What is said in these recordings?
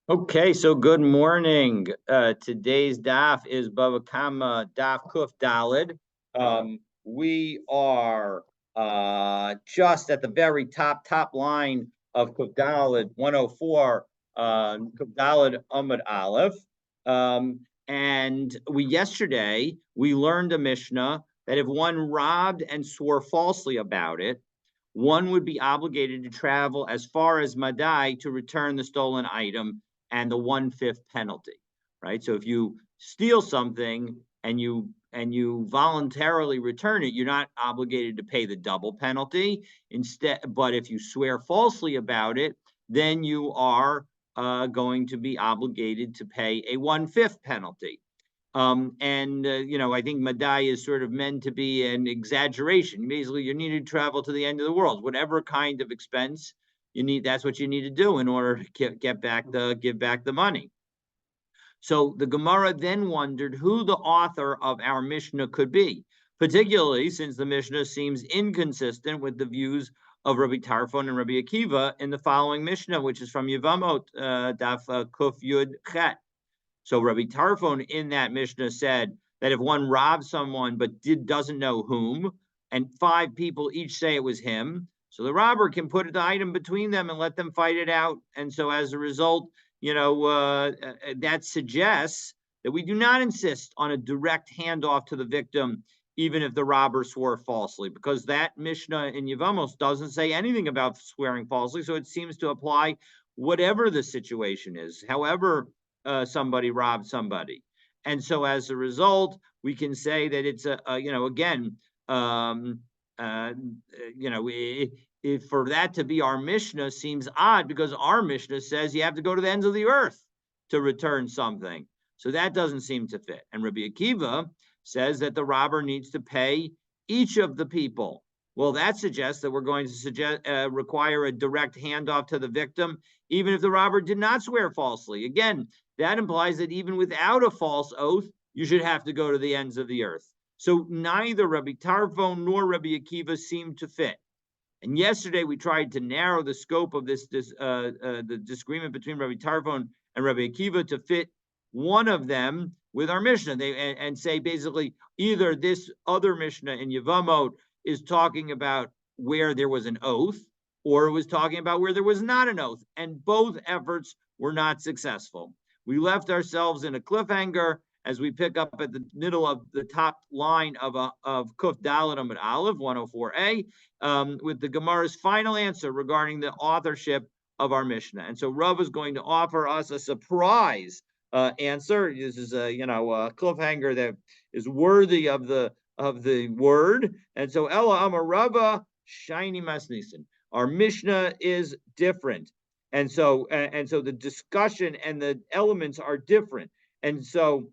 Okay, so good morning. Today's daf is Bava Kamma daf Kuf Dalid. We are just at the very top line of Kuf Dalid 104, Kuf Dalid Amud Aleph. And yesterday we learned a Mishnah that if one robbed and swore falsely about it, one would be obligated to travel as far as Madai to return the stolen item and the 1/5 penalty, right? So if you steal something and you voluntarily return it, you're not obligated to pay the double penalty. Instead, but if you swear falsely about it, then you are going to be obligated to pay a 1/5 penalty. I think Madai is sort of meant to be an exaggeration. Basically, you need to travel to the end of the world, whatever kind of expense you need. That's what you need to do in order to give back the money. So the Gemara then wondered who the author of our Mishnah could be, particularly since the Mishnah seems inconsistent with the views of Rabbi Tarfon and Rabbi Akiva in the following Mishnah, which is from Yevamot, Daf Kuf Yud Chet. So Rabbi Tarfon in that Mishnah said that if one robs someone but doesn't know whom, and 5 people each say it was him, so the robber can put the item between them and let them fight it out. And so as a result, that suggests that we do not insist on a direct handoff to the victim, even if the robber swore falsely, because that Mishnah in Yevamos doesn't say anything about swearing falsely. So it seems to apply whatever the situation is, however somebody robbed somebody. And so as a result, we can say that it's if for that to be our Mishnah seems odd, because our Mishnah says you have to go to the ends of the earth to return something. So that doesn't seem to fit. And Rabbi Akiva says that the robber needs to pay each of the people. Well, that suggests that we're going to require a direct handoff to the victim, even if the robber did not swear falsely. Again, that implies that even without a false oath, you should have to go to the ends of the earth. So neither Rabbi Tarfon nor Rabbi Akiva seem to fit. And yesterday we tried to narrow the scope of the disagreement between Rabbi Tarfon and Rabbi Akiva to fit one of them with our Mishnah. And say basically either this other Mishnah in Yevamot is talking about where there was an oath, or it was talking about where there was not an oath. And both efforts were not successful. We left ourselves in a cliffhanger as we pick up at the middle of the top line of Kuf Daled Amud Aleph 104a with the Gemara's final answer regarding the authorship of our Mishnah. And so Rav is going to offer us a surprise answer. This is a cliffhanger that is worthy of the word. And so Ella Amar Rava Shiny Masnisin. Our Mishnah is different. And so the discussion and the elements are different. And so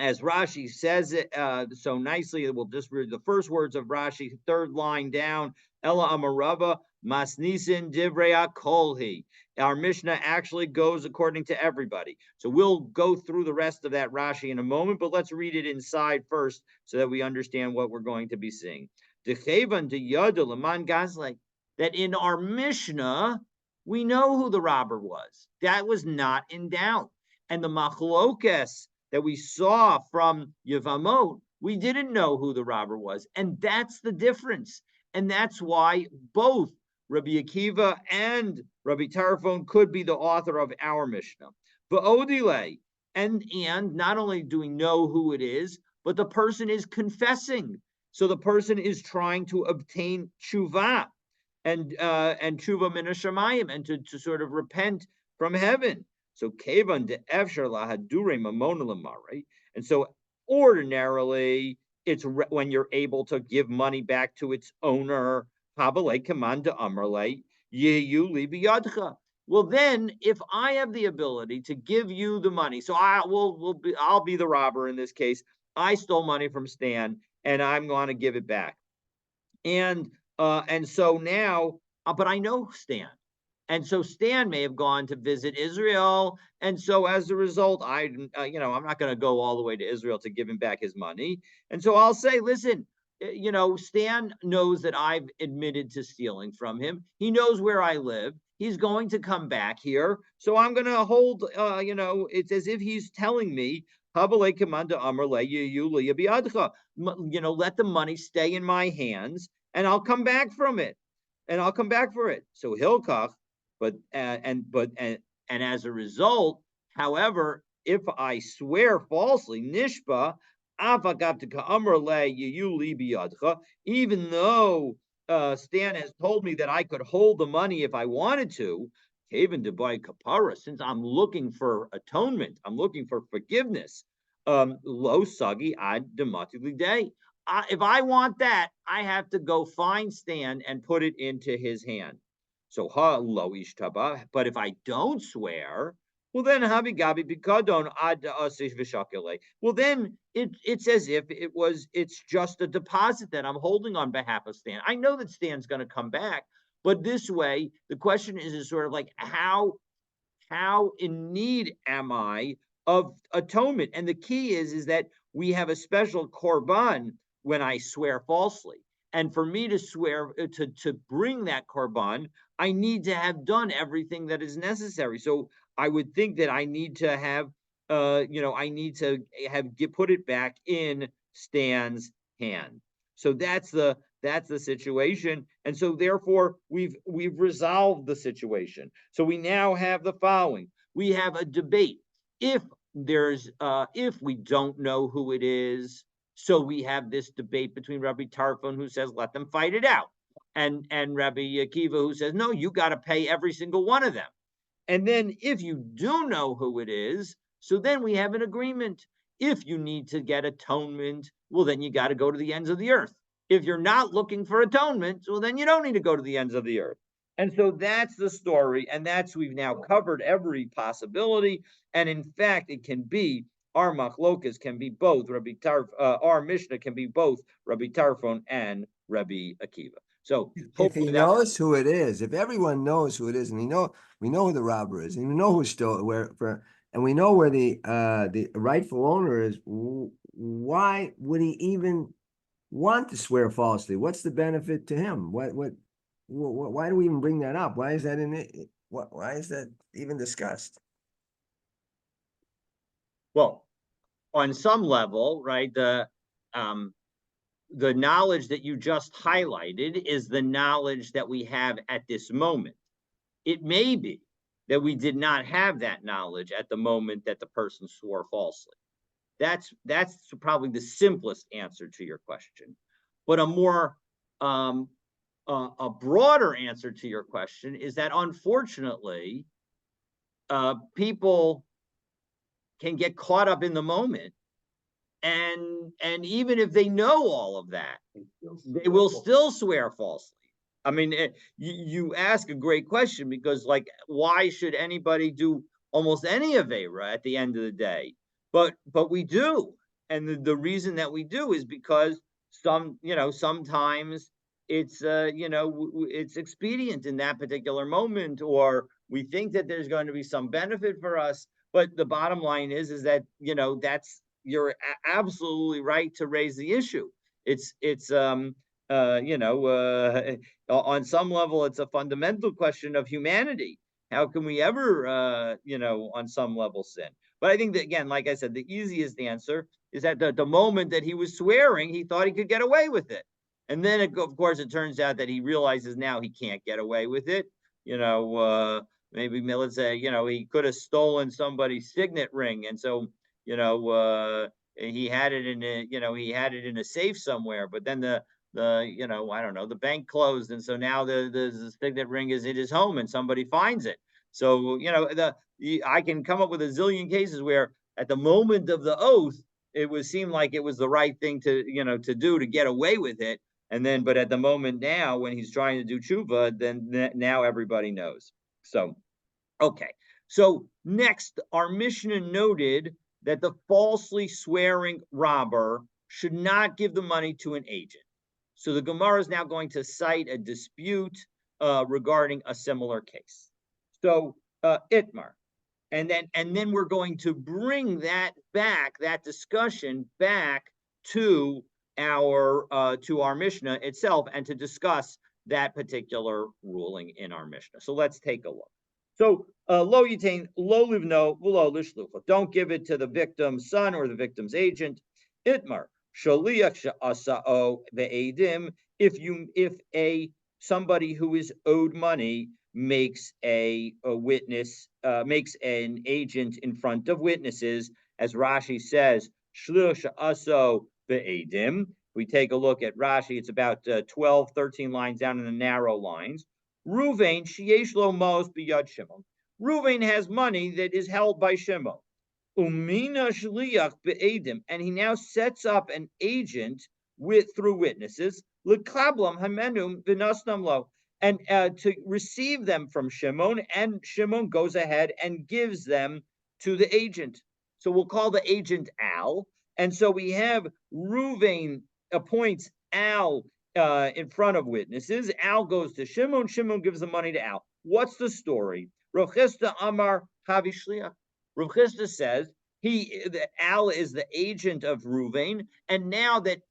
as Rashi says it so nicely, we'll just read the first words of Rashi, third line down, Ella Amarava Masnisin Divrea Kolhi. Our Mishnah actually goes according to everybody. So we'll go through the rest of that Rashi in a moment, but let's read it inside first so that we understand what we're going to be seeing. That in our Mishnah, we know who the robber was. That was not in doubt. And the machlokes that we saw from Yevamot, we didn't know who the robber was. And that's the difference. And that's why both Rabbi Akiva and Rabbi Tarfon could be the author of our Mishnah. But Odile, and not only do we know who it is, but the person is confessing. So the person is trying to obtain tshuva and tshuva min hashamayim, and to sort of repent from heaven. So kevan de efshar lahadure mamona lamare, and so ordinarily it's when you're able to give money back to its owner. Habale kamanda amrle yehu li biyadcha. Well, then, if I have the ability to give you the money, so I'll be the robber in this case. I stole money from Stan, and I'm going to give it back. And so now, but I know Stan. And so Stan may have gone to visit Israel. And so as a result, I'm not going to go all the way to Israel to give him back his money. And so I'll say, listen, Stan knows that I've admitted to stealing from him. He knows where I live. he's going to come back here. So I'm going to hold, it's as if he's telling me, let the money stay in my hands and I'll come back from it and I'll come back for it. So Hilkach, and as a result, however, if I swear falsely, Nishba, even though Stan has told me that I could hold the money if I wanted to, even to buy kapara, since I'm looking for atonement, I'm looking for forgiveness. Lo sagi ad dematigli day. If I want that, I have to go find Stan and put it into his hand. So ha lo ishtaba. But if I don't swear, well then habi gabi bikadon ad asish v'shakele. Well then it's as if it's just a deposit that I'm holding on behalf of Stan. I know that Stan's going to come back, but this way the question is sort of like how in need am I of atonement? And the key is that we have a special korban when I swear falsely. And for me to swear to bring that korban, I need to have done everything that is necessary. So I would think that I need to have, I need to put it back in Stan's hand. So that's the situation, and so therefore we've resolved the situation. So we now have the following: we have a debate. If we don't know who it is, so we have this debate between Rabbi Tarfon, who says let them fight it out, and Rabbi Akiva, who says no, you got to pay every single one of them. And then if you do know who it is, so then we have an agreement. If you need to get atonement, well, then you got to go to the ends of the earth. If you're not looking for atonement, well, then you don't need to go to the ends of the earth. And so that's the story. And we've now covered every possibility. And in fact, it can be our machlokas can be both our Mishnah can be both Rabbi Tarfon and Rabbi Akiva. So if he knows who it is, if everyone knows who it is, and we know who the robber is, and we know who's still and we know where the rightful owner is, why would he even want to swear falsely? What's the benefit to him? Why do we even bring that up? Why is that in it? Why is that even discussed? Well, on some level, right, the knowledge that you just highlighted is the knowledge that we have at this moment. It may be that we did not have that knowledge at the moment that the person swore falsely. That's probably the simplest answer to your question. But a more a broader answer to your question is that unfortunately, people can get caught up in the moment, and even if they know all of that, they will still swear falsely. I mean, you ask a great question, because like, why should anybody do almost any Avera at the end of the day? But we do, and the reason that we do is because sometimes it's it's expedient in that particular moment, or we think that there's going to be some benefit for us. But the bottom line is that you're absolutely right to raise the issue. It's on some level, it's a fundamental question of humanity. How can we ever, on some level sin? But I think that, again, like I said, the easiest answer is that the moment that he was swearing, he thought he could get away with it. And then, of course, it turns out that he realizes now he can't get away with it. Maybe, let's say, he could have stolen somebody's signet ring. And so, he had it in a safe somewhere, but then I don't know, the bank closed, and so now the signet ring is in his home and somebody finds it. So I can come up with a zillion cases where at the moment of the oath it seemed like it was the right thing to do to get away with it, and then but at the moment now when he's trying to do tshuva, then now everybody knows. So okay, so next, our Mishnah noted that the falsely swearing robber should not give the money to an agent. So the Gemara is now going to cite a dispute regarding a similar case. So Itmar, and then we're going to bring that discussion back to our Mishnah itself, and to discuss that particular ruling in our Mishnah. So let's take a look. So lo yitain lo livno v'lo lishlucha. Don't give it to the victim's son or the victim's agent. Itmar shaliach she'asao ve'edim. If somebody who is owed money makes a witness, makes an agent in front of witnesses, as Rashi says, shliach she'asao ve'edim. We take a look at Rashi, it's about 12, 13 lines down in the narrow lines. Ruvain sheyesh lo mos biyad Shimon. Ruvain has money that is held by Shimon. Umina shliach be'edim, and he now sets up an agent through witnesses. Lekablam hamenum v'nasnam lo, and to receive them from Shimon, and Shimon goes ahead and gives them to the agent. So we'll call the agent Al, and so we have Ruvain appoints Al in front of witnesses. Al goes to Shimon. Shimon gives the money to Al. What's the story? Rav Chisda Amar Havi Shliach. Rav Chisda says Al is the agent of Ruvain, and now that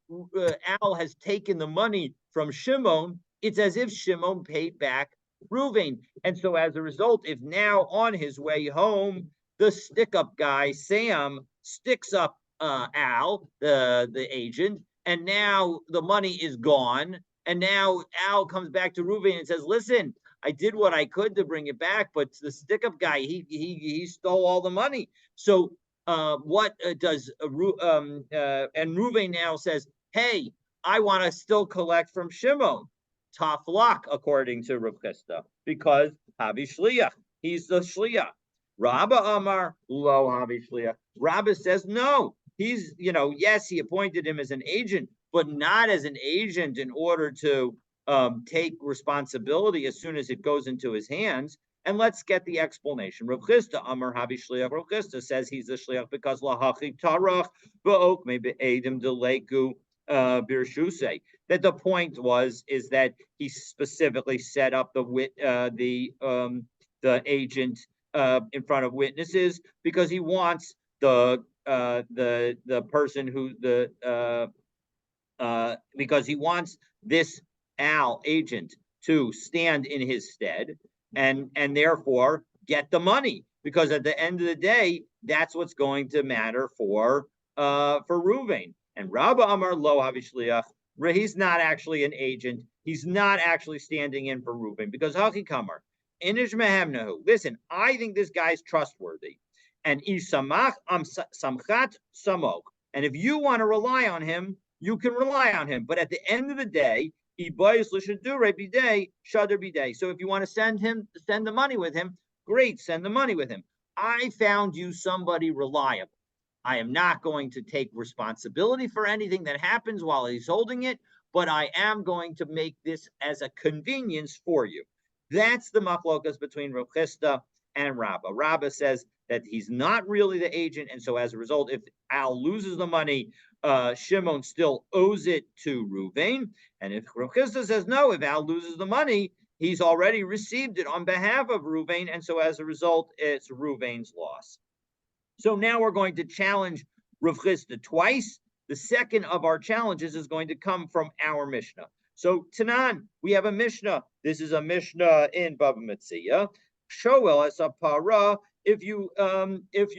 Al has taken the money from Shimon, it's as if Shimon paid back Ruvain. And so as a result, if now on his way home, the stick-up guy, Sam, sticks up Al, the agent, and now the money is gone. And now Al comes back to Ruvain and says, listen, I did what I could to bring it back, but the stick-up guy, he stole all the money. So what does and Ruvain now says, hey, I want to still collect from Shimon. Tough luck, according to Rav Chisda, because Havi Shliach, he's the Shliach. Rabba Amar lo Havi Shliach. Rabba says no. He's, yes, he appointed him as an agent, but not as an agent in order to take responsibility as soon as it goes into his hands. And let's get the explanation. Rav Chisda Amar Havi Shliach. Rav Chisda says he's the Shliach because lahachi tarach v'ok maybe edim deleku birshusei. That the point is that he specifically set up the agent in front of witnesses because he wants the person who because he wants this Al agent to stand in his stead and therefore get the money, because at the end of the day, that's what's going to matter for Ruvain. And Rabba Amar lo Havi Shliach, he's not actually an agent. He's not actually standing in for Ruvain because Haki Kamar, Inish Mehemnahu. Listen, I think this guy's trustworthy. And Isamach Samchat Samok. And if you want to rely on him, you can rely on him. But at the end of the day, so if you want to send the money with him, great, send the money with him. I found you somebody reliable. I am not going to take responsibility for anything that happens while he's holding it, but I am going to make this as a convenience for you. That's the machlokas between Rav Chisda and Rabba. Rabba says that he's not really the agent, and so as a result, if Al loses the money, Shimon still owes it to Ruvain. And if Rav Chisda says no, if Al loses the money, he's already received it on behalf of Ruvain, and so as a result, it's Ruvain's loss. So now we're going to challenge Rav Chisda twice. The second of our challenges is going to come from our Mishnah. So Tanan, we have a Mishnah. This is a Mishnah in Bava Metzia. Shoel es a para. If you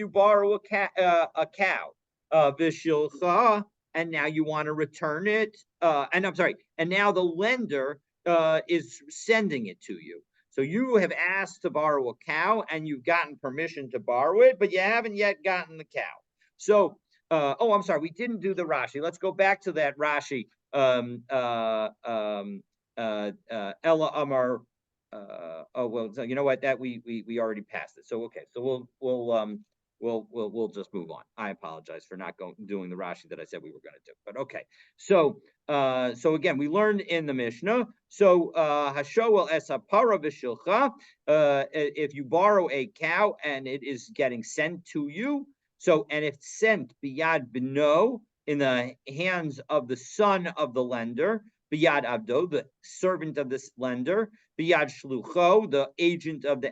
borrow a cow, v'shilcha, and now you want to return it, and now the lender is sending it to you. So you have asked to borrow a cow, and you've gotten permission to borrow it, but you haven't yet gotten the cow. So, I'm sorry, we didn't do the Rashi. Let's go back to that Rashi. Ella Amar. So you know what? That we already passed it. So okay. So we'll just move on. I apologize for not doing the Rashi that I said we were going to do. But okay. So again, we learned in the Mishnah. So Hashoel es hapara v'shilcha. If you borrow a cow and it is getting sent to you, and if sent biyad b'no, in the hands of the son of the lender, biyad abdo, the servant of this lender, biyad shlucho, the agent of the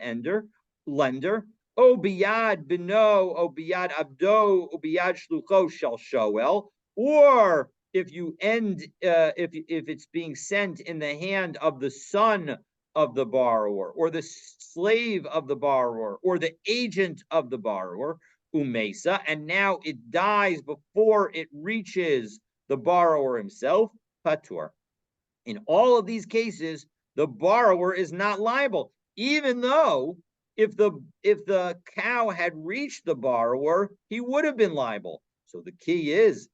lender, o biyad bino, o biyad abdo, o biyad shlucho shel shoel, or if you end if it's being sent in the hand of the son of the borrower or the slave of the borrower or the agent of the borrower, umesa, and now it dies before it reaches the borrower himself, patur. In all of these cases, the borrower is not liable, even though if the cow had reached the borrower, he would have been liable. So the key is,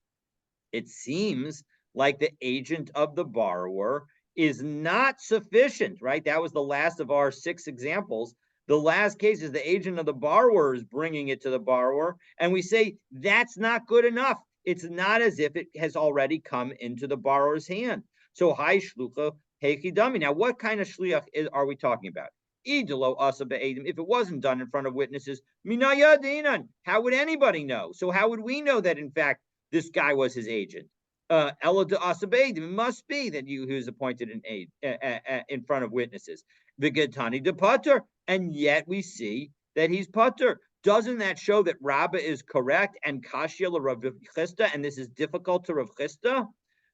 it seems like the agent of the borrower is not sufficient, right? That was the last of our 6 examples. The last case is the agent of the borrower is bringing it to the borrower, and we say that's not good enough. It's not as if it has already come into the borrower's hand. So, hi shlucha hechidami. Now, what kind of shliach are we talking about? Idolo asa be'edim. If it wasn't done in front of witnesses, minaya dinan. How would anybody know? So, how would we know that in fact this guy was his agent? Ella de Asabeid, it must be that he was appointed an aid in front of witnesses. The Getani de Putter, and yet we see that he's Putter. Doesn't that show that Rabbah is correct and Kashya Rav Chisda, and this is difficult to Rav Chisda?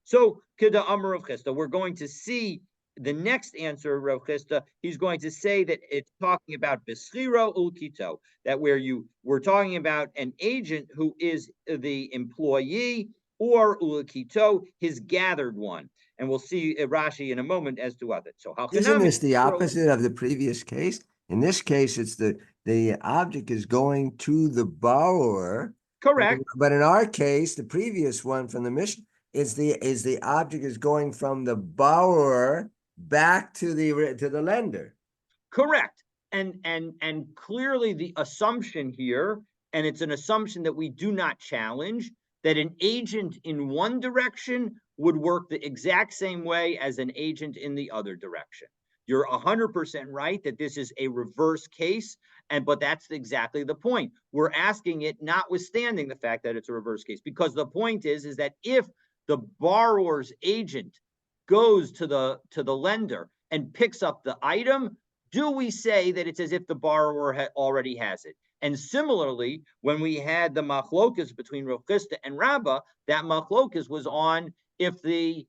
So, Kida Amar Rav Chisda, we're going to see the next answer of Rav Chisda. He's going to say that it's talking about Beschiro Ulkito, that we're talking about an agent who is the employee, or ulakito, his gathered one. And we'll see Rashi in a moment as to what it. So Isn't halchanami. this the opposite of the previous case? In this case, it's the object is going to the borrower. Correct. But in our case, the previous one from the mission is the object is going from the borrower back to the lender. Correct. And clearly the assumption here, and it's an assumption that we do not challenge, that an agent in one direction would work the exact same way as an agent in the other direction. You're 100% right that this is a reverse case, but that's exactly the point. We're asking it notwithstanding the fact that it's a reverse case, because the point is that if the borrower's agent goes to the lender and picks up the item, do we say that it's as if the borrower already has it? And similarly, when we had the machlokas between Rav Chisda and Rabbah, that machlokas was on if the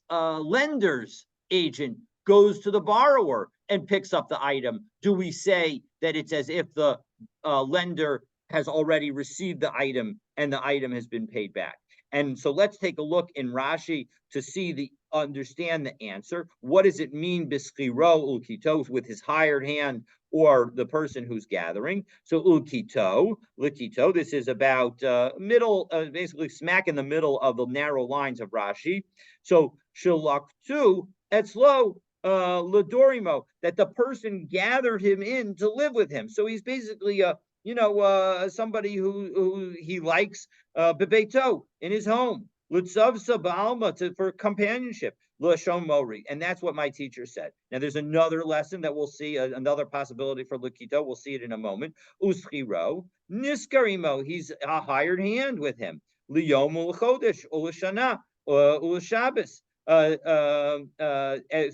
lender's agent goes to the borrower and picks up the item. Do we say that it's as if the lender has already received the item and the item has been paid back? And so let's take a look in Rashi to understand the answer. What does it mean, bischiro ulkito, with his hired hand or the person who's gathering? So ulkito, likito, this is about basically smack in the middle of the narrow lines of Rashi. So shalaktu etzlo ladorimo, that the person gathered him in to live with him. So he's basically somebody who he likes bebeito, in his home, lutzavsa ba'alma, for companionship, l'shon mori, and that's what my teacher said. Now there's another lesson that we'll see, another possibility for Lukito. We'll see it in a moment. Uschiro niskarimo, he's a hired hand with him. Liyom u'chodesh u'lashana u'lashabes,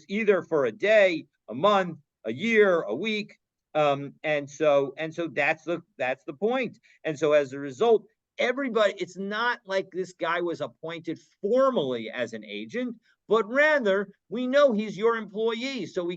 either for a day, a month, a year, a week. And so that's the point. And so as a result, everybody, it's not like this guy was appointed formally as an agent, but rather we know he's your employee. So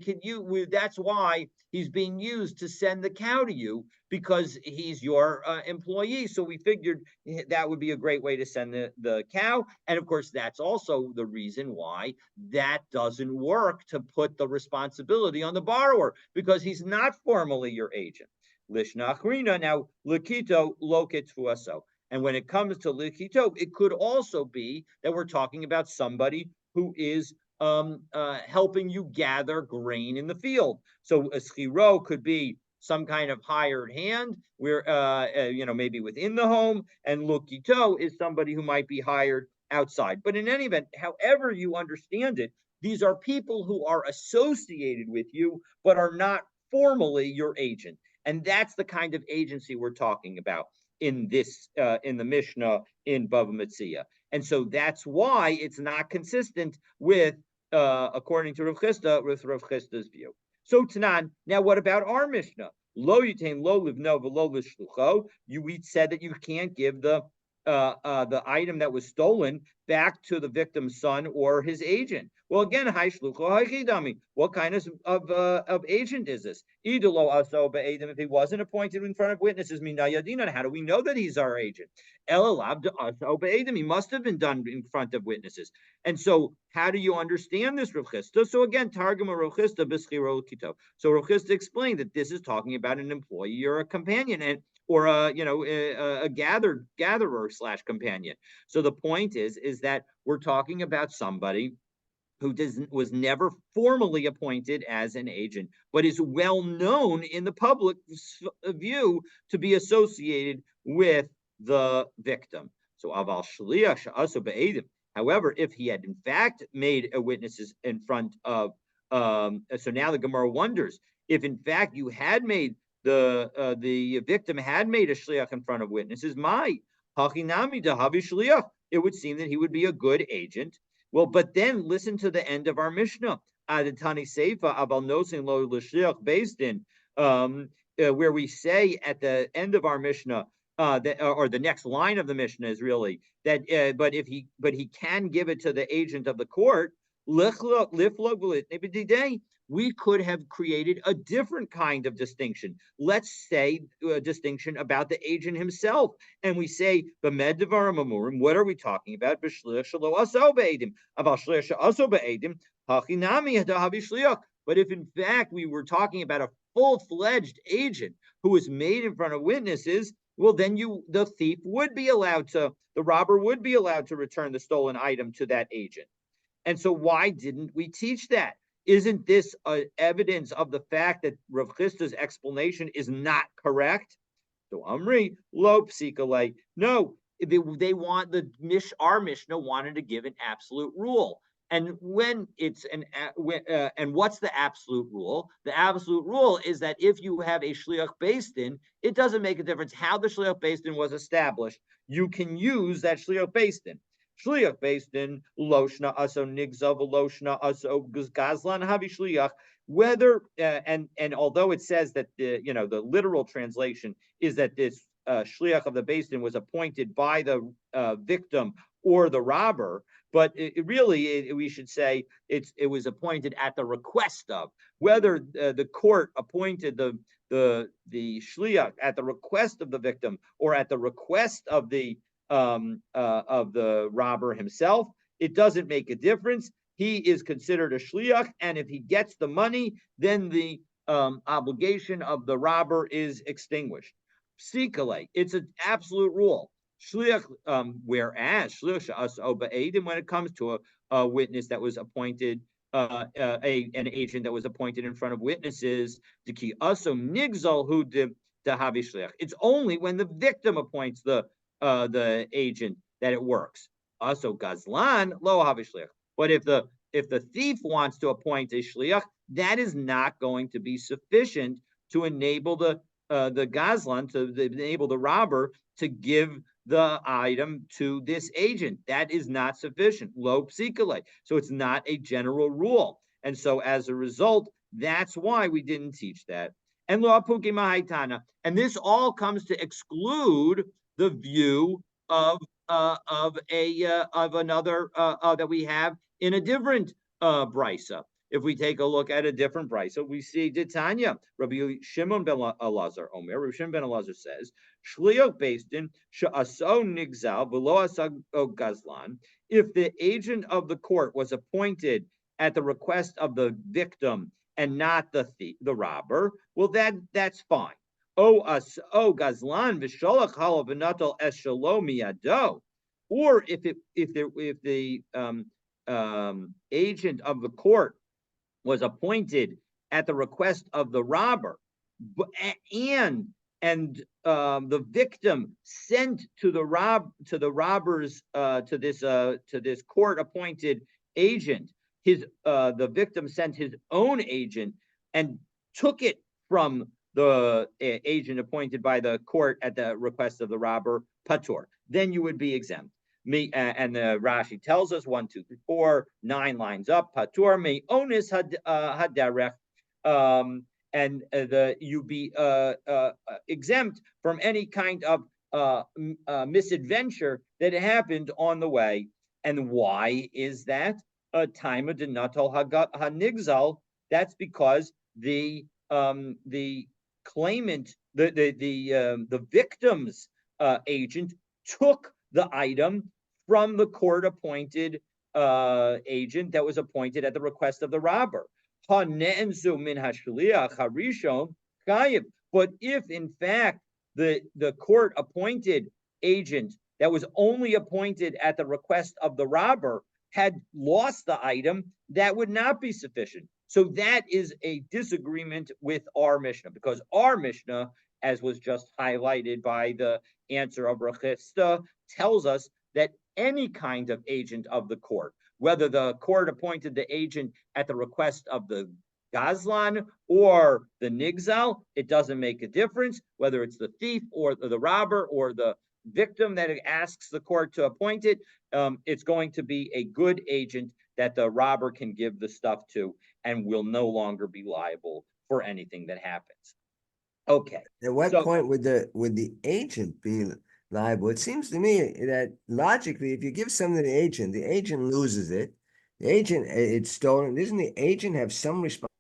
that's why he's being used to send the cow to you, because he's your employee. So we figured that would be a great way to send the cow. And of course, that's also the reason why that doesn't work, to put the responsibility on the borrower, because he's not formally your agent. Lishnachrina, now Likito lokit fuaso. And when it comes to likito, it could also be that we're talking about somebody who is helping you gather grain in the field. So a schiro could be some kind of hired hand, where maybe within the home, and lukito is somebody who might be hired outside. But in any event, however you understand it, these are people who are associated with you but are not formally your agent, and that's the kind of agency we're talking about in the Mishnah in Bava Metzia. And so that's why it's not consistent with according to Rav Chisda, with Rav Chisda's view. So Tanan, now what about our Mishnah? Lo yitain lo livno v'lo l'shlucho. We said that you can't give the the item that was stolen back to the victim's son or his agent. Well, again, what kind of agent is this? If he wasn't appointed in front of witnesses, how do we know that he's our agent? He must have been done in front of witnesses. And so, how do you understand this, Rav Chisda? So again, Targum Rav Chisda b'schiro kito. So Rav Chisda explained that this is talking about an employee or a companion, or a gatherer slash companion. So the point is that we're talking about somebody who was never formally appointed as an agent, but is well known in the public view to be associated with the victim. So aval shliach she'aso be'edim. However, if he had in fact made a witnesses in front of, so now the Gemara wonders if in fact you had made the victim had made a shliach in front of witnesses. My hachinami dahavi shliach. It would seem that he would be a good agent. Well, but then listen to the end of our Mishnah. Adatani Seifa Abal Nosin Lo L'Shliach based in, where we say at the end of our Mishnah, that, or the next line of the Mishnah is really that, but he can give it to the agent of the court. We could have created a different kind of distinction. Let's say a distinction about the agent himself. And we say, what are we talking about? But if in fact we were talking about a full-fledged agent who was made in front of witnesses, well, then the robber would be allowed to return the stolen item to that agent. And so why didn't we teach that? Isn't this evidence of the fact that Rav Chisda's explanation is not correct? So Amri, lo psikale. No, they want our Mishnah wanted to give an absolute rule. And when it's and what's the absolute rule? The absolute rule is that if you have a shliach based in, it doesn't make a difference how the shliach based in was established. You can use that shliach based in. Shliach based in loshna aso nigzav loshna aso gazlan havi shliach. Whether and although it says that the literal translation is that this shliach of the based in was appointed by the victim or the robber, but we should say it was appointed at the request of. Whether the court appointed the shliach at the request of the victim or at the request of the robber himself, it doesn't make a difference. He is considered a shliach, and if he gets the money, then the obligation of the robber is extinguished. Psikale, it's an absolute rule. Shliach, whereas shliach when it comes to a witness that was appointed, an agent that was appointed in front of witnesses, the ki also nigzal hu de havi shliach. It's only when the victim appoints the agent that it works. Also gazlan lo havi shliach. But if the thief wants to appoint a shliach, that is not going to be sufficient to enable the gazlan, to enable the robber to give the item to this agent. That is not sufficient. Lo psikale. So it's not a general rule. And so as a result, that's why we didn't teach that. And lo apuki mahaitana. And this all comes to exclude the view of another that we have in a different brisa. If we take a look at a different brisa, we see Tanya, Rabbi Shimon ben Elazar Omer. Rabbi Shimon ben Elazar says, "Shliach based in she'aso nigzal v'lo asag gazlan." If the agent of the court was appointed at the request of the victim and not the robber, well, that's fine. Gazlan v'sholach halav v'natal es shalom miyado. Or if the agent of the court was appointed at the request of the robber, and the victim sent to the robbers to this court appointed agent, the victim sent his own agent and took it from the agent appointed by the court at the request of the robber, patur. Then you would be exempt. And the Rashi tells us 1, 2, 3, 4, 9 lines up. Patur me onis haderech, and you be exempt from any kind of misadventure that happened on the way. And why is that? Time of denatal hanigzal. That's because the claimant, the victim's agent took the item from the court appointed agent that was appointed at the request of the robber. But if in fact the court appointed agent that was only appointed at the request of the robber had lost the item, that would not be sufficient. So that is a disagreement with our Mishnah, because our Mishnah, as was just highlighted by the answer of Rechista, tells us that any kind of agent of the court, whether the court appointed the agent at the request of the Gazlan or the Nigzal, it doesn't make a difference whether it's the thief or the robber or the victim that asks the court to appoint it. It's going to be a good agent that the robber can give the stuff to and will no longer be liable for anything that happens. Okay. At what point would the agent be liable? It seems to me that logically, if you give something to the agent loses it. The agent, it's stolen. Doesn't the agent have some responsibility?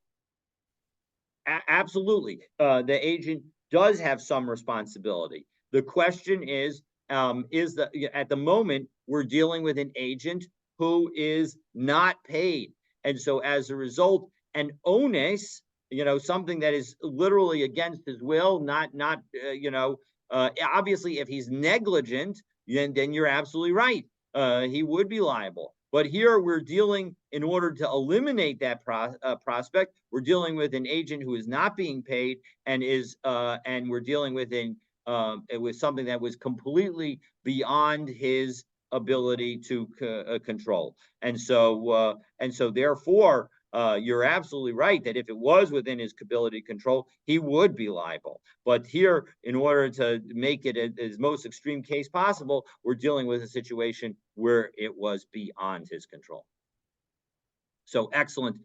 Absolutely. The agent does have some responsibility. The question is at the moment, we're dealing with an agent who is not paid. And so as a result, an ones, something that is literally against his will, not obviously if he's negligent, then you're absolutely right. He would be liable. But here we're dealing, in order to eliminate that prospect, we're dealing with an agent who is not being paid and we're dealing with something that was completely beyond his ability to control. And so therefore, you're absolutely right that if it was within his ability to control, he would be liable. But here, in order to make it as most extreme case possible, we're dealing with a situation where it was beyond his control. So excellent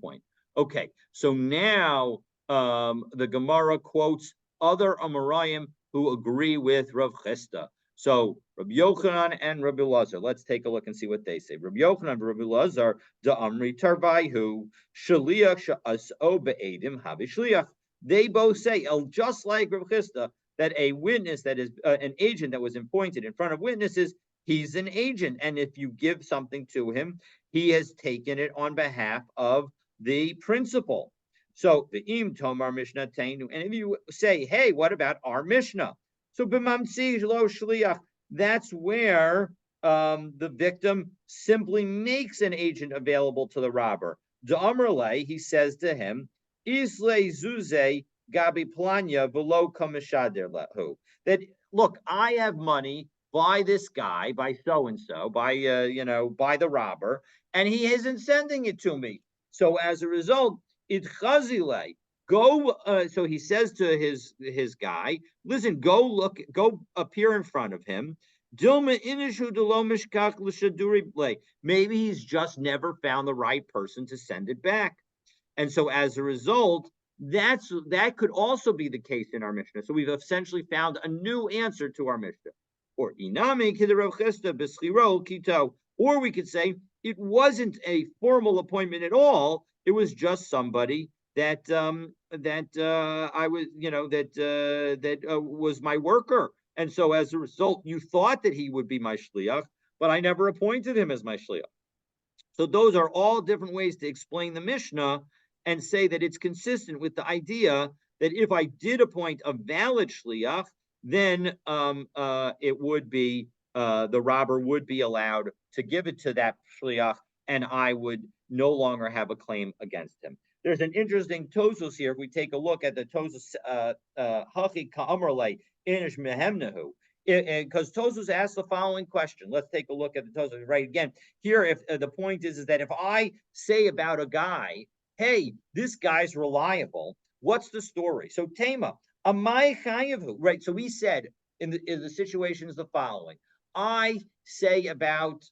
point. Okay, so now the Gemara quotes other Amoraim who agree with Rav Chisda. So Rabbi Yochanan and Rabbi Lazar. Let's take a look and see what they say. Rabbi Yochanan and Rabbi Lazar, da Amri Tarvaihu, Shaliach Sha'aso Be'edim Havi Shliach. They both say, just like Rabbi Chisda, that a witness that is an agent that was appointed in front of witnesses, he's an agent, and if you give something to him, he has taken it on behalf of the principal. So the Im Tomar Mishnah Tainu, and if you say, hey, what about our Mishnah? So b'mamtzi lo shliach, that's where the victim simply makes an agent available to the robber. D'amrle, he says to him, Isle zuze gabi planya v'lo kameshader lehu. That look, I have money by this guy, by so and so, by the robber, and he isn't sending it to me. So as a result, it chazile. Go. So he says to his guy, listen, go appear in front of him. Maybe he's just never found the right person to send it back. And so as a result, that could also be the case in our Mishnah. So we've essentially found a new answer to our Mishnah. Or or we could say it wasn't a formal appointment at all. It was just somebody that was my worker, and so as a result, you thought that he would be my shliach, but I never appointed him as my shliach. So those are all different ways to explain the Mishnah and say that it's consistent with the idea that if I did appoint a valid shliach, then it would be the robber would be allowed to give it to that shliach, and I would no longer have a claim against him. There's an interesting Tosos here. If we take a look at the Tosos Hachi Ka'amrle Inish Mehemnahu, because Tosos asked the following question. Let's take a look at the Tosos right again. Here, if the point is that if I say about a guy, hey, this guy's reliable, what's the story? So Tema, Amai Chayavu, right? So we said in the situation is the following. I say about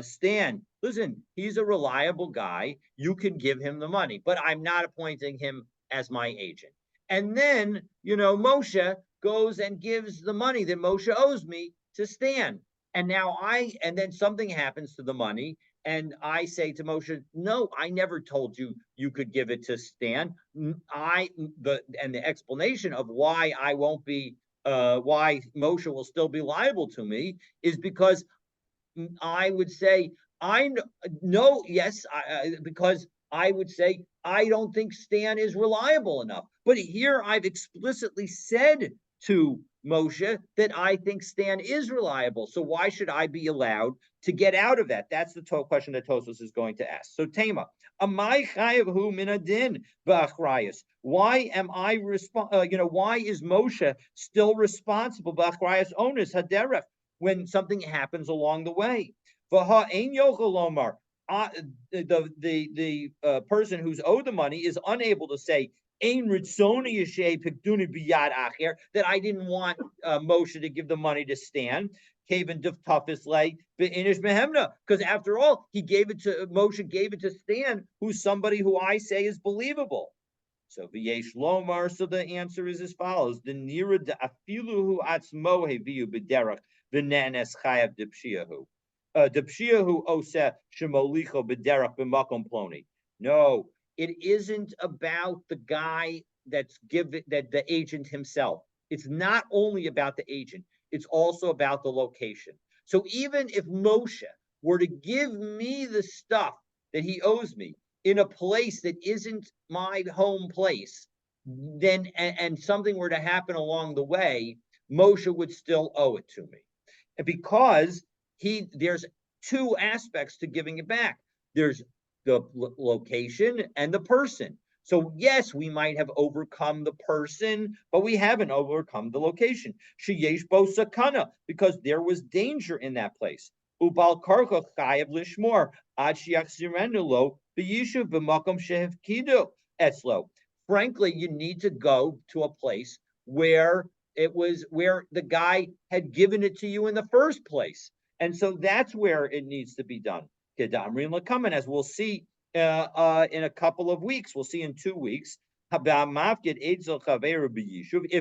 Stan, listen, he's a reliable guy. You can give him the money, but I'm not appointing him as my agent. And then, Moshe, goes and gives the money that Moshe owes me to Stan. And now and then something happens to the money. And I say to Moshe, no, I never told you you could give it to Stan. The explanation of why I won't be, why Moshe will still be liable to me is because I would say, I know, yes, because I would say, I don't think Stan is reliable enough. But here I've explicitly said to Moshe that I think Stan is reliable. So why should I be allowed to get out of that? That's the question that Tosos is going to ask. So Tema, amai chayav min adin b'achrayas? Why am I why is Moshe still responsible b'achrayas onus haderech when something happens along the way? The person who's owed the money is unable to say that I didn't want Moshe to give the money to Stan. Because after all, Moshe gave it to Stan, who's somebody who I say is believable. So v'yesh lomar. So the answer is as follows: the nira afiluhu atzmo heviu b'derech v'nenes chayav dipshiahu. Dipshiahu oseh shemolicho b'derech b'makom ploni. No, it isn't about the guy that the agent himself. It's not only about the agent; it's also about the location. So even if Moshe were to give me the stuff that he owes me in a place that isn't my home place, then and something were to happen along the way, Moshe would still owe it to me, because there's two aspects to giving it back. There's the location and the person. So yes, we might have overcome the person, but we haven't overcome the location. Sheyesh bo sakana, because there was danger in that place. Ubal karcha chayav lishmor ad shiachzirenu lo b'yishuv b'makom shehevkidu etzlo. Frankly, you need to go to a place where the guy had given it to you in the first place, and so that's where it needs to be done. As we'll see in a couple of weeks, we'll see in 2 weeks. If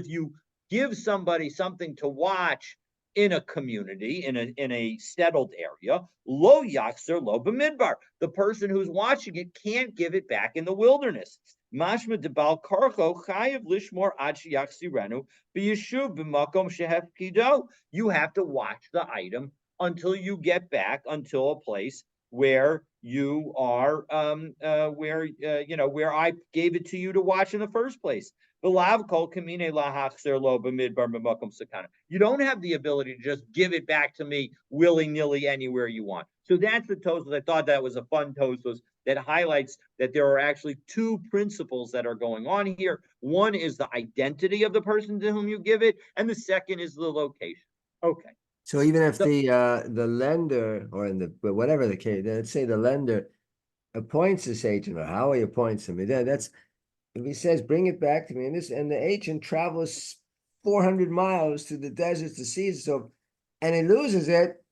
you give somebody something to watch in a community, in a settled area, lo yachzer lo b'midbar. The person who's watching it can't give it back in the wilderness. Mashma debal karcho chayiv lishmor ad sheyachzirenu b'yishuv b'makom shehefkido. You have to watch the item until you get back, until a place where you are, where I gave it to you to watch in the first place. You don't have the ability to just give it back to me willy-nilly anywhere you want. So that's the Tosfos. I thought that was a fun Tosfos that highlights that there are actually two principles that are going on here. One is the identity of the person to whom you give it, and the second is the location. Okay. So even if the lender, or whatever the case, let's say the lender appoints this agent, or how he appoints him, that's if he says, bring it back to me, and the agent travels 400 miles to the desert to see it, so, and he loses it,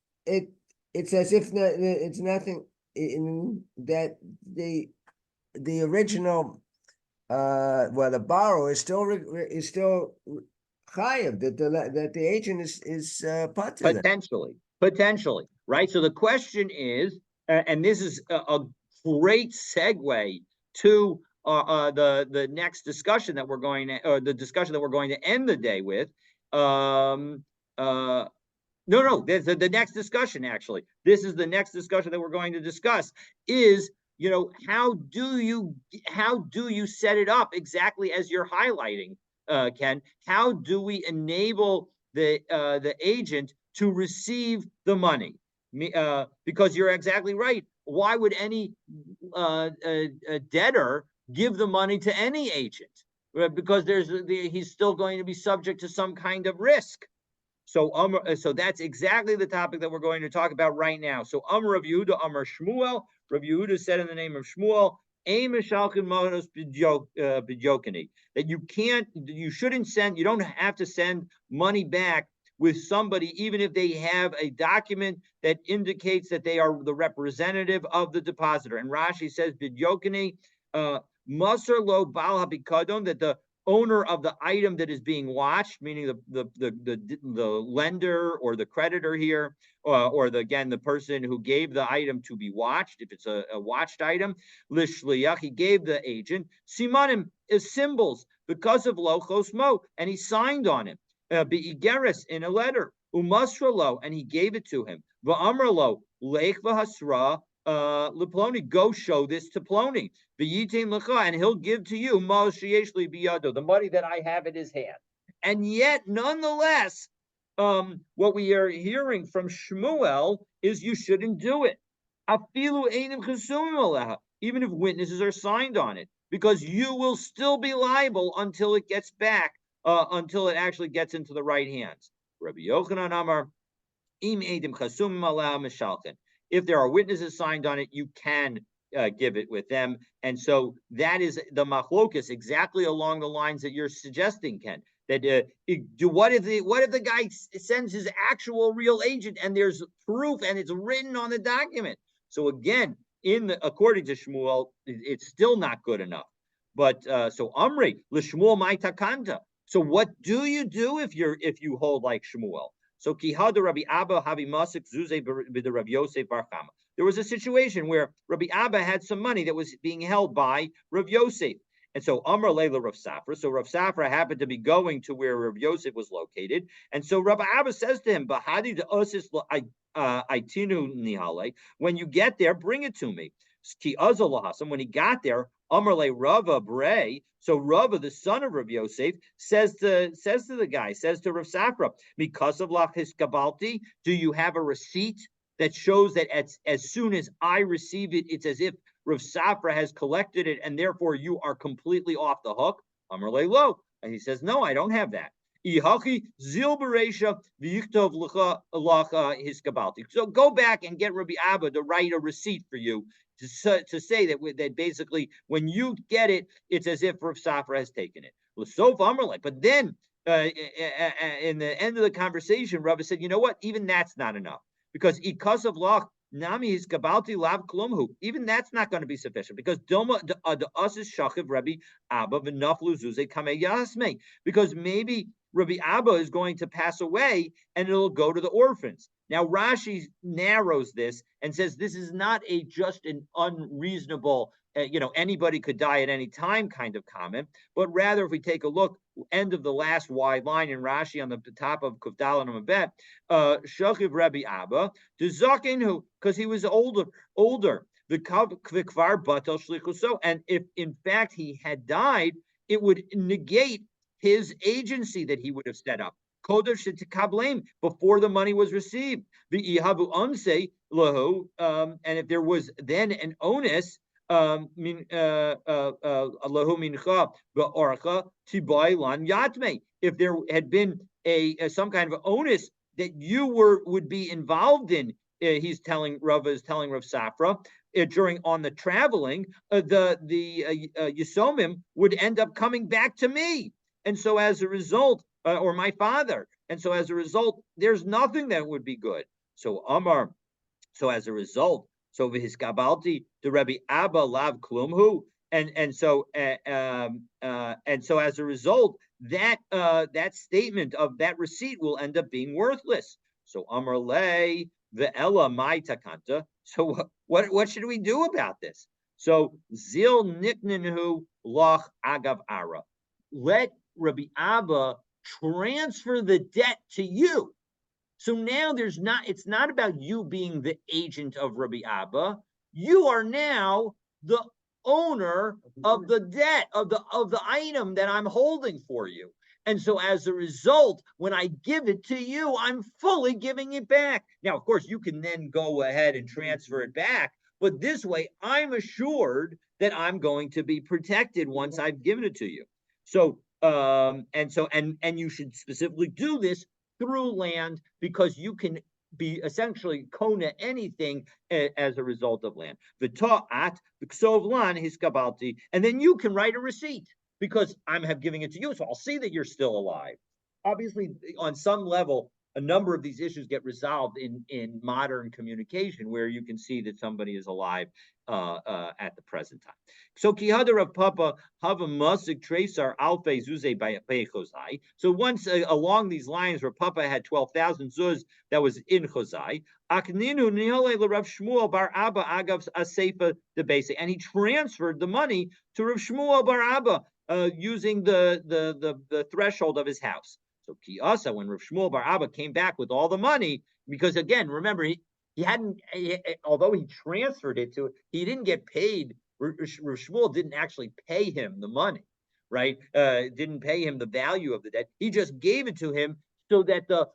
it's as if it's nothing, that the original, the borrower is still chayav, that the agent is potentially, right? So the question is, and this is a great segue to the next discussion that we're going to, or the discussion that we're going to end the day with. The next discussion, actually, this is the next discussion that we're going to discuss is, how do you set it up exactly as you're highlighting, Ken? How do we enable the agent to receive the money? Because you're exactly right. Why would any debtor give the money to any agent? Because he's still going to be subject to some kind of risk. So that's exactly the topic that we're going to talk about right now. So Rav Yehuda, Shmuel. Rav Yehuda said in the name of Shmuel, that you don't have to send money back with somebody, even if they have a document that indicates that they are the representative of the depositor. And Rashi says, Bidyokini, Masar lo bal habikadon, that the owner of the item that is being watched, meaning the lender or the creditor here, or again the person who gave the item to be watched, if it's a watched item, lishliach, he gave the agent simanim is symbols because of lochos mo, and he signed on it, beigeres in a letter, umasralo, and he gave it to him, va'amralo lech v'hasra Leploni, go show this to Ploni. And he'll give to you the money that I have in his hand. And yet, nonetheless, what we are hearing from Shmuel is you shouldn't do it. Even if witnesses are signed on it, because you will still be liable until it gets back, until it actually gets into the right hands. Rabbi Yochanan Amar, if there are witnesses signed on it, you can give it with them. And so that is the machlokus, exactly along the lines that you're suggesting, Ken. That what if the guy sends his actual real agent and there's proof and it's written on the document? So again, according to Shmuel, it's still not good enough. But so Amri l'Shmuel my takanta. So what do you do if you hold like Shmuel? So Kihada Rabbi Abba Havi Masik Zuze b'de Rabbi Yosef Bar Kamma. There was a situation where Rabbi Abba had some money that was being held by Rabbi Yosef. And so Amr Leila Rav Safra. So Rav Safra happened to be going to where Rabbi Yosef was located. And so Rabbi Abba says to him, Bahadi de Osis Aitinu Nihale. When you get there, bring it to me. Ki Azalahasam. When he got there, Amr Le Rava Bray. So Rava, the son of Rav Yosef, says to Rav Safra, because of Lachis Kabalti, do you have a receipt that shows that as soon as I receive it, it's as if Rav Safra has collected it, and therefore you are completely off the hook? Amar le lo. And he says, no, I don't have that. So go back and get Rabbi Abba to write a receipt for you to say that basically when you get it, it's as if Rav Safra has taken it. But then in the end of the conversation, Rabbi said, you know what? Even that's not enough, because ikas of lach nami is kabalti lav klumhu. Even that's not going to be sufficient, because doma the us is shachiv Rabbi Abba v'naflu zuze kamei yasmei, because maybe Rabbi Abba is going to pass away and it'll go to the orphans. Now Rashi narrows this and says this is not just an unreasonable, anybody could die at any time kind of comment, but rather if we take a look, end of the last wide line in Rashi on the top of Kufdal and Amabet, Shachiv Rabbi Abba, the Zakenhu, because he was older, the Kvikvar Batal Shlichuso, and if in fact he had died, it would negate his agency that he would have set up before the money was received. The Ihavu Unse Lahu, and if there was then an onus, Lahu Mincha Ba'orcha Tibai Lan Yatme. If there had been some kind of onus that you would be involved in, is telling Rav Safra, during on the traveling, the Yisomim would end up coming back to me. And so as a result, or my father, and so as a result, there's nothing that would be good. So Amar, so as a result, so his kabalti the Rebbe Abba lav klumhu, and so as a result, that statement of that receipt will end up being worthless. So Amar lei the ella my takanta. So what should we do about this? So zil nikninu lach agav ara. Let Rabbi Abba transfer the debt to you. So now it's not about you being the agent of Rabbi Abba. You are now the owner of the debt, of the item that I'm holding for you. And so as a result, when I give it to you, I'm fully giving it back. Now, of course, you can then go ahead and transfer it back, but this way I'm assured that I'm going to be protected once I've given it to you. So and you should specifically do this through land, because you can be essentially kona anything as a result of land. The ta'at ksov lan his kabalti, and then you can write a receipt because I'm giving it to you, so I'll see that you're still alive. Obviously, on some level, a number of these issues get resolved in modern communication, where you can see that somebody is alive at the present time. So kihada of Papa have a musik tracer alfe zuze by Chozai. So once along these lines, where Papa had 12,000 zuz that was in Chozai, Akninu nihole Rav Shmuel bar Abba agav asefa the basic, and he transferred the money to Rav Shmuel bar Abba using the threshold of his house. So Kiyasa, when Rav Shmuel bar Abba came back with all the money, because again, remember, he hadn't, although he transferred it to, he didn't get paid. Rav Shmuel didn't actually pay him the money, right? Didn't pay him the value of the debt. He just gave it to him so that the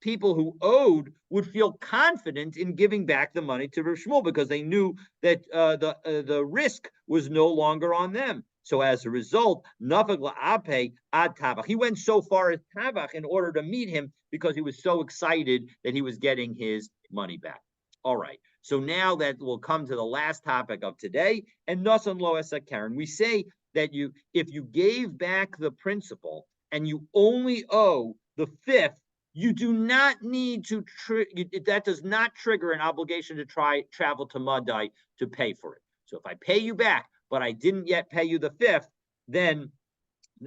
people who owed would feel confident in giving back the money to Rav Shmuel, because they knew that the risk was no longer on them. So as a result, he went so far as Tabach in order to meet him, because he was so excited that he was getting his money back. All right. So now that we'll come to the last topic of today, and Nasan Lo Esa Karen. We say that if you gave back the principal and you only owe the fifth, you do not need to, that does not trigger an obligation to travel to Madai to pay for it. So if I pay you back, but I didn't yet pay you the fifth, then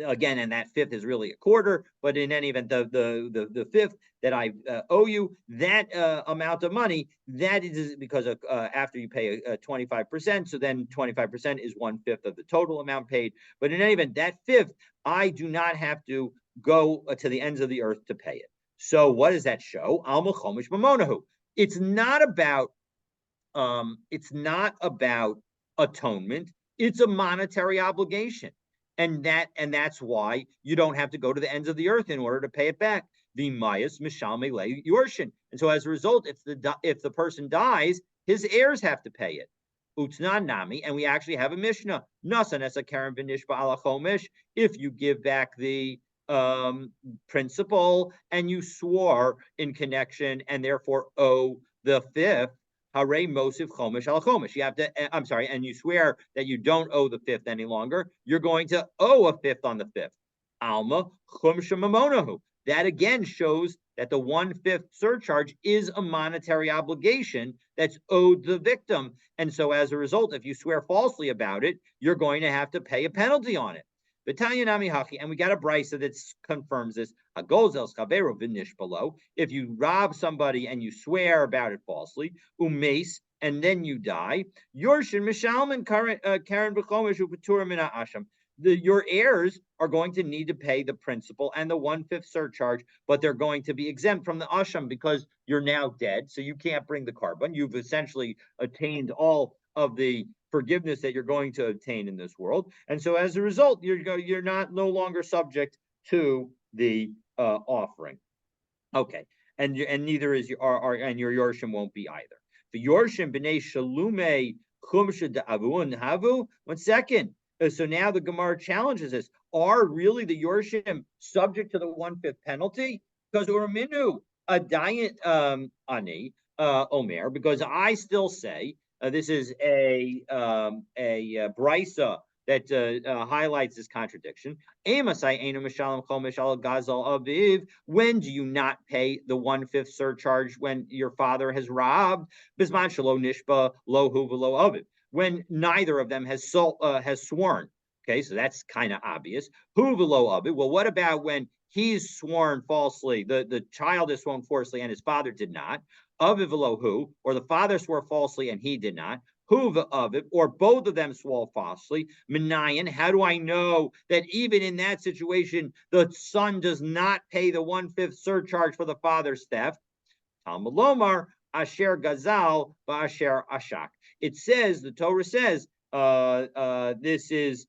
again, and that fifth is really a quarter, but in any event, the fifth that I owe you, that amount of money, that is because of, after you pay 25%, so then 25% is 1/5 of the total amount paid. But in any event, that fifth, I do not have to go to the ends of the earth to pay it. So what does that show? Alma chomish mamonahu. It's not about atonement. It's a monetary obligation. And that's why you don't have to go to the ends of the earth in order to pay it back. The mayas mishalme le yorshin. And so as a result, if the person dies, his heirs have to pay it. Utnan nami, and we actually have a mishnah. Nasan esa karen v'nishba ala chomish. If you give back the principal and you swore in connection and therefore owe the fifth, Hare Mosif Chomish al Chomish. You have to, I'm sorry, and you swear that you don't owe the fifth any longer, you're going to owe a fifth on the fifth. Alma Chumsha Mamonahu. That again shows that the 1/5 surcharge is a monetary obligation that's owed the victim. And so as a result, if you swear falsely about it, you're going to have to pay a penalty on it. And we got a brisa that confirms this. If you rob somebody and you swear about it falsely, umes, and then you die, your heirs are going to need to pay the principal and the 1/5 surcharge, but they're going to be exempt from the asham because you're now dead, so you can't bring the carbon. You've essentially attained all of the forgiveness that you're going to obtain in this world, and so as a result, you're no longer subject to the offering. Okay, and neither is your yorshim won't be either. The yorshim b'nei shalume chumsha da'avun havu. 1 second. So now the Gemara challenges us: are really the yorshim subject to the 1/5 penalty? Because urminu adayin ani omer. Because I still say this is a brisa that highlights this contradiction. When do you not pay the 1/5 surcharge when your father has robbed? When neither of them has sworn. Okay, so that's kind of obvious. Well, what about when he's sworn falsely? The child is sworn falsely and his father did not. Or the father swore falsely and he did not. Of it, or both of them swore falsely. Minayan, how do I know that even in that situation, the son does not pay the 1/5 surcharge for the father's theft? Talmud Lomar, Asher Gazal, Asher Ashak. It says, the Torah says, this is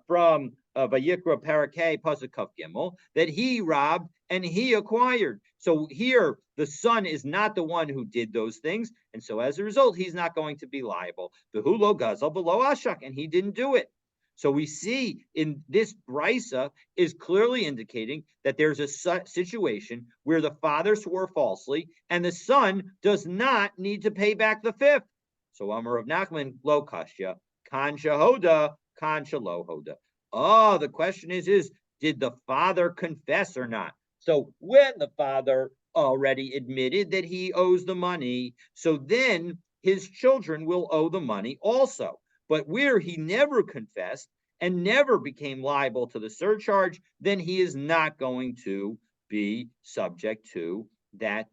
from Vayikra Parakeh Pasuk Kaf Gimel, that he robbed and he acquired. So here, the son is not the one who did those things, and so as a result, he's not going to be liable. Behulo Gazal below Ashak, and he didn't do it. So we see in this brisa is clearly indicating that there's a situation where the father swore falsely and the son does not need to pay back the fifth. So Amar of Nachman lo kashya kan shahoda kan shalo hoda. Oh, the question is did the father confess or not? So when the father already admitted that he owes the money, so then his children will owe the money also. But where he never confessed and never became liable to the surcharge, then he is not going to be subject to that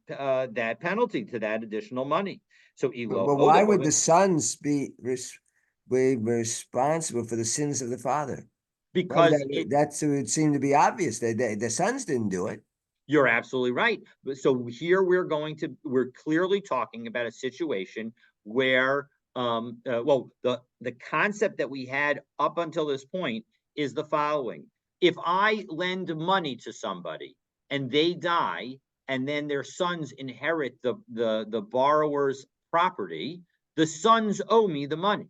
penalty, to that additional money. So But why would the sons be responsible for the sins of the father? Why would because that? That would seem to be obvious. The sons didn't do it. you're absolutely right. So here we're clearly talking about a situation where well, the concept that we had up until this point is the following. If I lend money to somebody and they die and then their sons inherit the borrower's property, the sons owe me the money,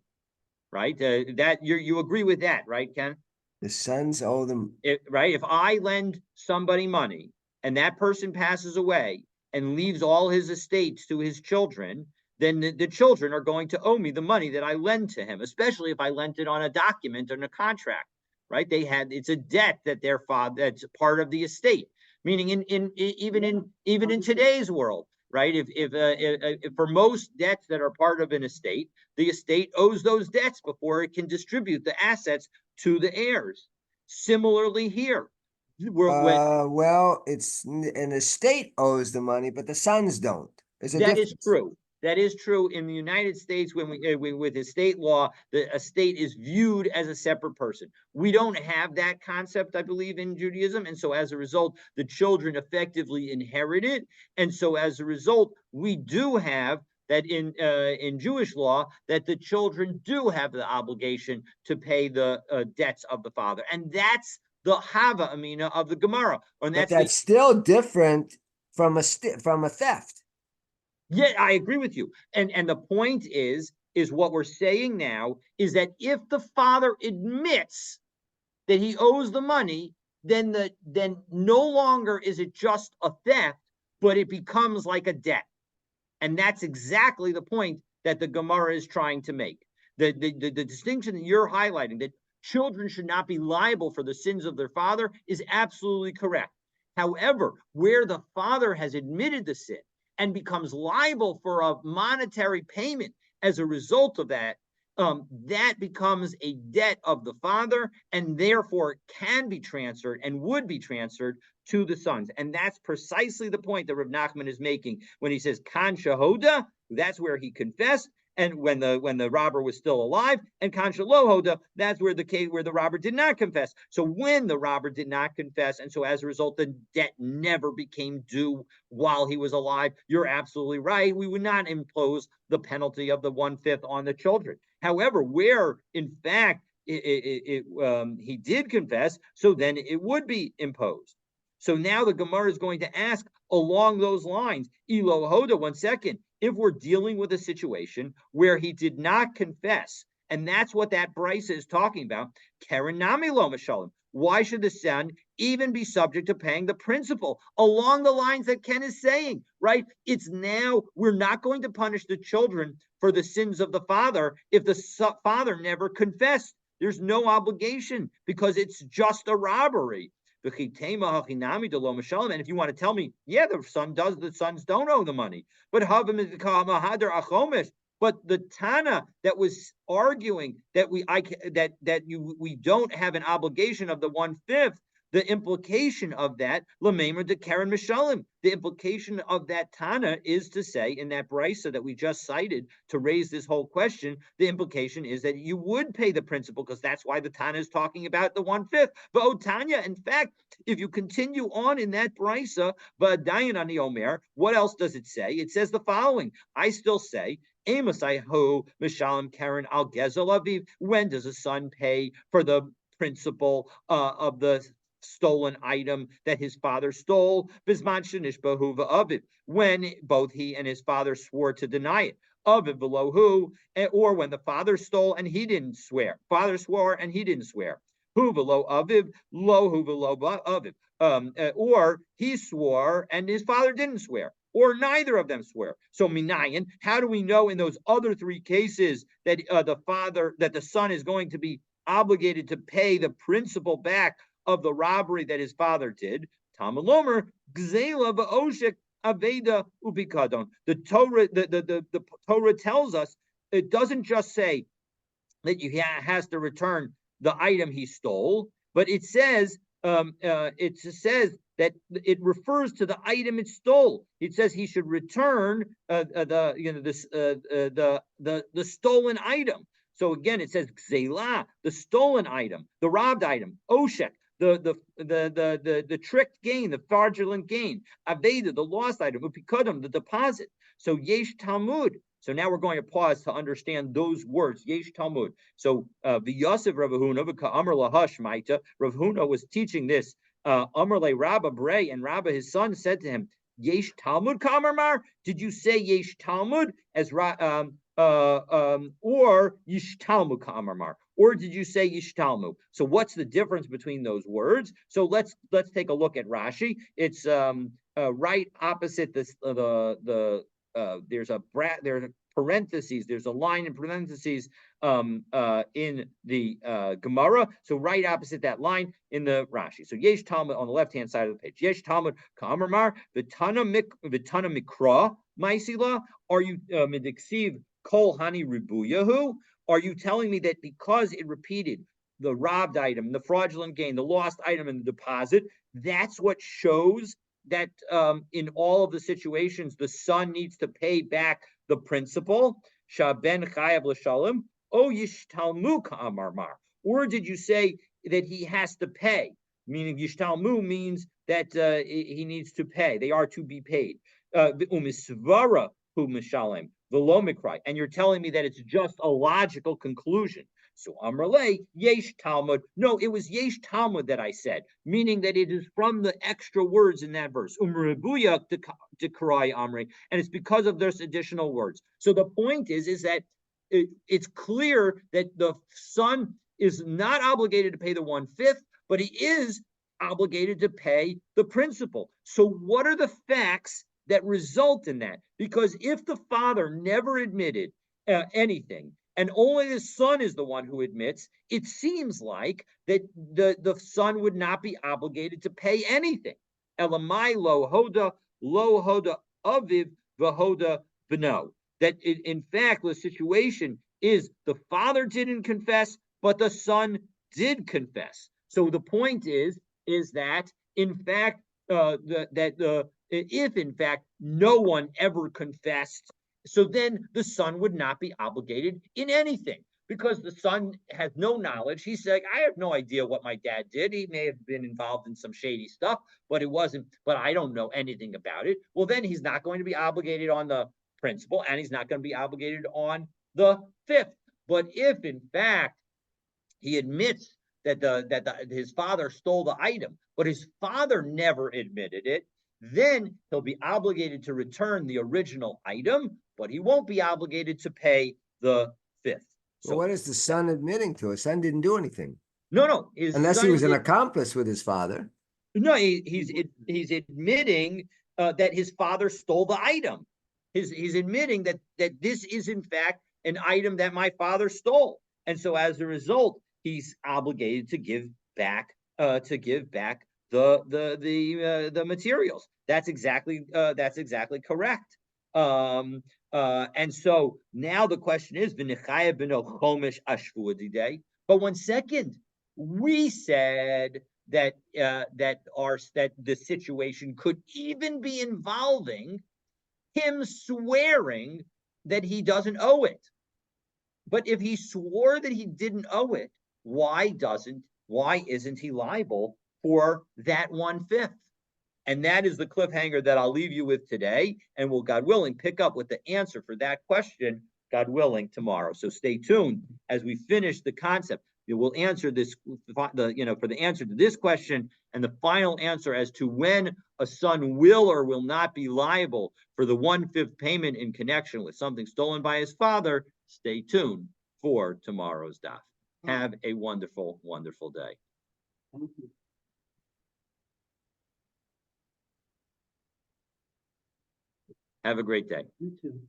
right? That you agree with that, right, Ken? The sons owe them. Right? If I lend somebody money and that person passes away and leaves all his estates to his children, then the children are going to owe me the money that I lend to him, especially if I lent it on a document or a contract, right? It's a debt that their father, that's part of the estate. Meaning even in today's world, right? If for most debts that are part of an estate, the estate owes those debts before it can distribute the assets to the heirs. Similarly here, when Well, it's an estate owes the money, but the sons don't. There's a that is difference. true. That is true in the United States. When with estate law, the estate is viewed as a separate person. We don't have that concept, I believe, in Judaism, and so as a result, the children effectively inherit it. And so as a result, we do have that in Jewish law that the children do have the obligation to pay the debts of the father, and that's the Hava Amina of the Gemara, and But that's the that's still different from a theft. Yeah, I agree with you. And the point is what we're saying now is that if the father admits that he owes the money, then no longer is it just a theft, but it becomes like a debt. And that's exactly the point that the Gemara is trying to make. The distinction that you're highlighting, that children should not be liable for the sins of their father, is absolutely correct. However, where the father has admitted the sin and becomes liable for a monetary payment as a result of that, that becomes a debt of the father, and therefore can be transferred and would be transferred to the sons. And that's precisely the point that Rav Nachman is making when he says Kan Shahoda, that's where he confessed. And when the robber was still alive, and Kan Shalohoda, that's where the robber did not confess. So when the robber did not confess, and so as a result, the debt never became due while he was alive. You're absolutely right. We would not impose the penalty of the 1/5 on the children. However, where in fact he did confess, so then it would be imposed. So now the Gemara is going to ask along those lines, Elo Hoda, 1 second, if we're dealing with a situation where he did not confess, and that's what that Bryce is talking about, Karen Namilo Mashalim. Why should the son even be subject to paying the principal along the lines that Ken is saying, right? It's now we're not going to punish the children for the sins of the father if the father never confessed. There's no obligation because it's just a robbery. And if you want to tell me, yeah, the sons don't owe the money. But the Tana that was arguing that we don't have an obligation of the 1/5, the implication of that, Lamemer de Karen Mishalim, the implication of that Tana is to say in that brisa that we just cited to raise this whole question, the implication is that you would pay the principal because that's why the Tana is talking about the 1/5. But Otanya, in fact, if you continue on in that brisa, but Dayan ani Omer, what else does it say? It says the following. I still say, Amosaihu Mishalim Karen Al Gezel Aviv. When does a son pay for the principal of the stolen item that his father stole, when both he and his father swore to deny it. Or when the father stole and he didn't swear. Father swore and he didn't swear. Hu below aviv, lo hu below aviv. Or he swore and his father didn't swear, or neither of them swear. So minayin, how do we know in those other 3 cases that the son is going to be obligated to pay the principal back of the robbery that his father did? Talmud Lomer, Gzela v'oshek aveda upikadon. The Torah tells us it doesn't just say that he has to return the item he stole, but it says that it refers to the item it stole. It says he should return the stolen item. So again, it says gzela, the stolen item, the robbed item, oshek, the tricked gain, the fraudulent gain, aveda, the lost item, upikadam, the deposit. So yesh Talmud. So now we're going to pause to understand those words. Yesh Talmud. So the Yosef Rav Huna, Amar Lahash Maita, Rav Huna was teaching this. Amar Le Rabba Bray, and Rabba his son said to him, Yesh Talmud Kamarmar? Did you say Yesh Talmud as or Yesh Talmud Kamarmar? Or did you say Yesh Talmud? So what's the difference between those words? So let's take a look at Rashi. It's right opposite this there's a parentheses. There's a line in parentheses in the Gemara. So right opposite that line in the Rashi. So Yesh Talmud on the left hand side of the page. Yesh Talmud Ka'amar Vitana Mikra Maisila. Are you Midiksiv Kol Hani Ribuyahu? Are you telling me that because it repeated the robbed item, the fraudulent gain, the lost item, and the deposit, that's what shows that in all of the situations, the son needs to pay back the principal, Shaben Chayav L'Shalom, O Yishtalmu Ka'amarmar? Or did you say that he has to pay? Meaning Yishtalmu means that he needs to pay. They are to be paid. Umisvara hu mishalem v'lo mikrai. And you're telling me that it's just a logical conclusion. So Amrle, Yesh Talmud. No, it was Yesh Talmud that I said, meaning that it is from the extra words in that verse. Umribuya Dekrai Amri, and it's because of those additional words. So the point is that it's clear that the son is not obligated to pay the 1/5, but he is obligated to pay the principal. So what are the facts that result in that? Because if the father never admitted anything, and only the son is the one who admits, it seems like that the son would not be obligated to pay anything. Elamai lo hoda aviv v'hoda b'no. That in fact the situation is the father didn't confess, but the son did confess. So the point is that in fact if in fact no one ever confessed, so then the son would not be obligated in anything because the son has no knowledge. He's like, I have no idea what my dad did. He may have been involved in some shady stuff, but I don't know anything about it. Well, then he's not going to be obligated on the principal, and he's not going to be obligated on the 5th. But if in fact he admits that his father stole the item, but his father never admitted it, then he'll be obligated to return the original item, but he won't be obligated to pay the 5th. So what is the son admitting to? His son didn't do anything. No. Unless he was an accomplice with his father. No, he's admitting that his father stole the item. He's admitting that this is in fact an item that my father stole, and so as a result, he's obligated to give back the materials. That's exactly correct. And so now the question is, but 1 second, we said that the situation could even be involving him swearing that he doesn't owe it. But if he swore that he didn't owe it, why isn't he liable for that 1/5? And that is the cliffhanger that I'll leave you with today. And we'll, God willing, pick up with the answer for that question, God willing, tomorrow. So stay tuned as we finish the concept. We'll answer this, for the answer to this question and the final answer as to when a son will or will not be liable for the 1/5 payment in connection with something stolen by his father. Stay tuned for tomorrow's daf. Have a wonderful, wonderful day. Thank you. Have a great day. You too.